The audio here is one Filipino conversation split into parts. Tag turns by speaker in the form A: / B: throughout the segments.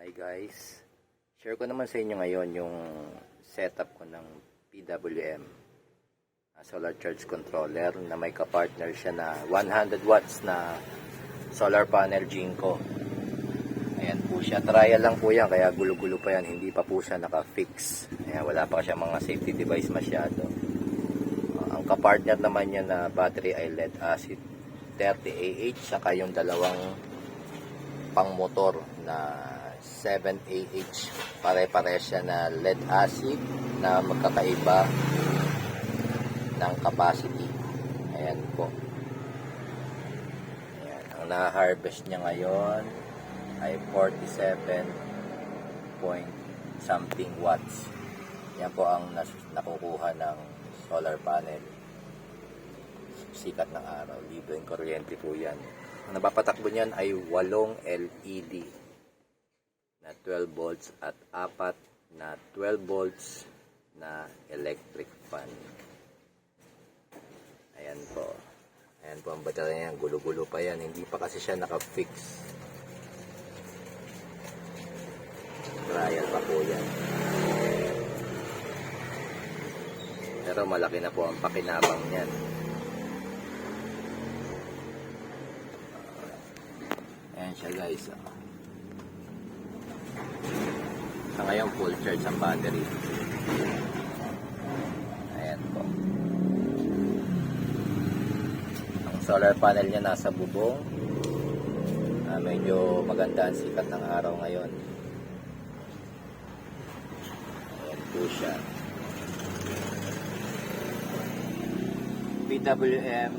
A: Hi guys, share ko naman sa inyo ngayon yung setup ko ng PWM solar charge controller na may kapartner siya na 100 watts na solar panel Jinko. Ayan po siya, trial lang po yan kaya gulo-gulo pa yan, hindi pa po siya naka-fix. Ayan, wala pa siya mga safety device masyado. Ang kapartner naman niya na battery ay lead acid 30Ah saka yung dalawang pang motor na 7Ah, pare-pare siya na lead acid na magkakaiba ng capacity. Ayan po. Ayan. Ang na-harvest niya ngayon ay 47 point something watts. Yan po ang nakukuha ng solar panel. Sikat ng araw, libreng kuryente po yan. Ang napapatakbo niyan ay 8 LED na 12 volts at 4 na 12 volts na electric fan. Ayan po. Ayan po ang baterya niyan. Gulo-gulo pa yan. Hindi pa kasi siya naka-fix. Trial pa po yan. Pero malaki na po ang pakinabang niyan. Ayan siya guys. Sa ngayon full charge ang battery. Ayan po. Ang solar panel niya nasa bubong. Medyo maganda ang sikat ng araw ngayon. Ayan po siya. PWM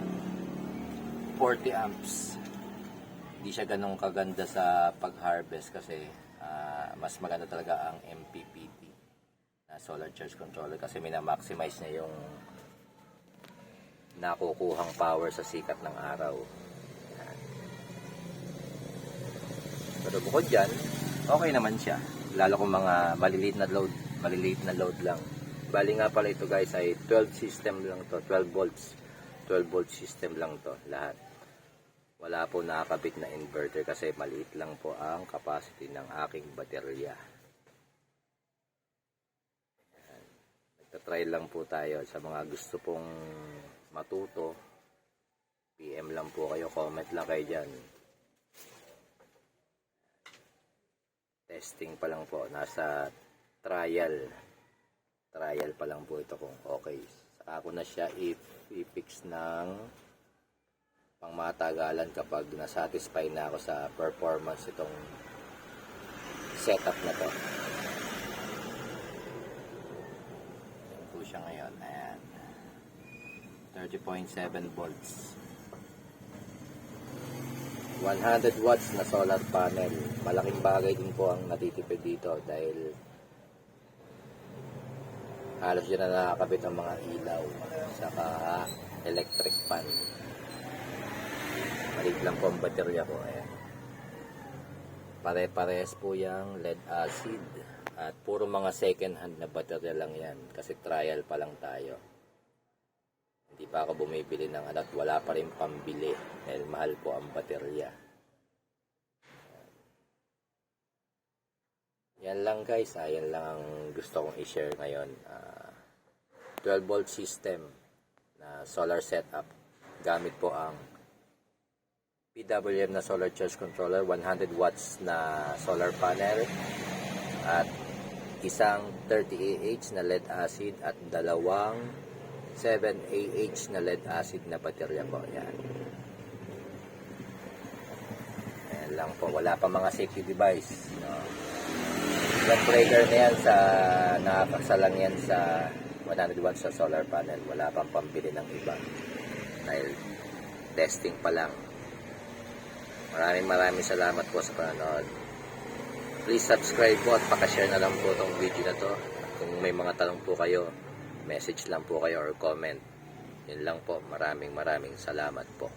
A: 40 amps. Hindi siya ganun kaganda sa pag-harvest kasi mas maganda talaga ang MPPT na solar charge controller kasi mina-maximize niya yung nakukuhang power sa sikat ng araw. Pero bukod dyan, okay naman siya. Lalo kung mga maliliit na load lang. Bali nga pala ito guys ay 12 system lang to, 12 volts. 12 volt system lang to lahat. Wala po nakakabit na inverter kasi maliit lang po ang capacity ng aking baterya. Nagtatry lang po tayo. Sa mga gusto pong matuto, PM lang po kayo, comment lang kayo dyan. Testing pa lang po. Nasa trial pa lang po ito kung okay. Saka ko na siya i-fix ng pangmatagalan kapag nasatisfy na ako sa performance itong setup na to. Ayan po siya ngayon. Ayan. 30.7 volts. 100 watts na solar panel. Malaking bagay din po ang natitipid dito dahil halos dyan na nakakabit ang mga ilaw saka electric fan. Maliit lang po ang baterya ko. Ayan. Pare-pares po yung lead acid. At puro mga second hand na baterya lang yan. Kasi trial pa lang tayo. Hindi pa ako bumibili ng at wala pa rin pambili. Dahil mahal po ang baterya. Yan lang guys. Yan lang ang gusto kong i-share ngayon. 12 volt system na solar setup. Gamit po ang PWM na solar charge controller, 100 watts na solar panel at isang 30Ah na lead acid at dalawang 7Ah na lead acid na baterya po. Yan. Ayan lang po. Wala pa mga safety device. No? Yung breaker na yan nakakasalang yan sa 100 watts sa solar panel. Wala pang pambili ng iba. Dahil testing pa lang. Maraming salamat po sa panonood. Please subscribe po at pakashare na lang po itong video na to. Kung may mga tanong po kayo, message lang po kayo or comment. Yun lang po. Maraming salamat po.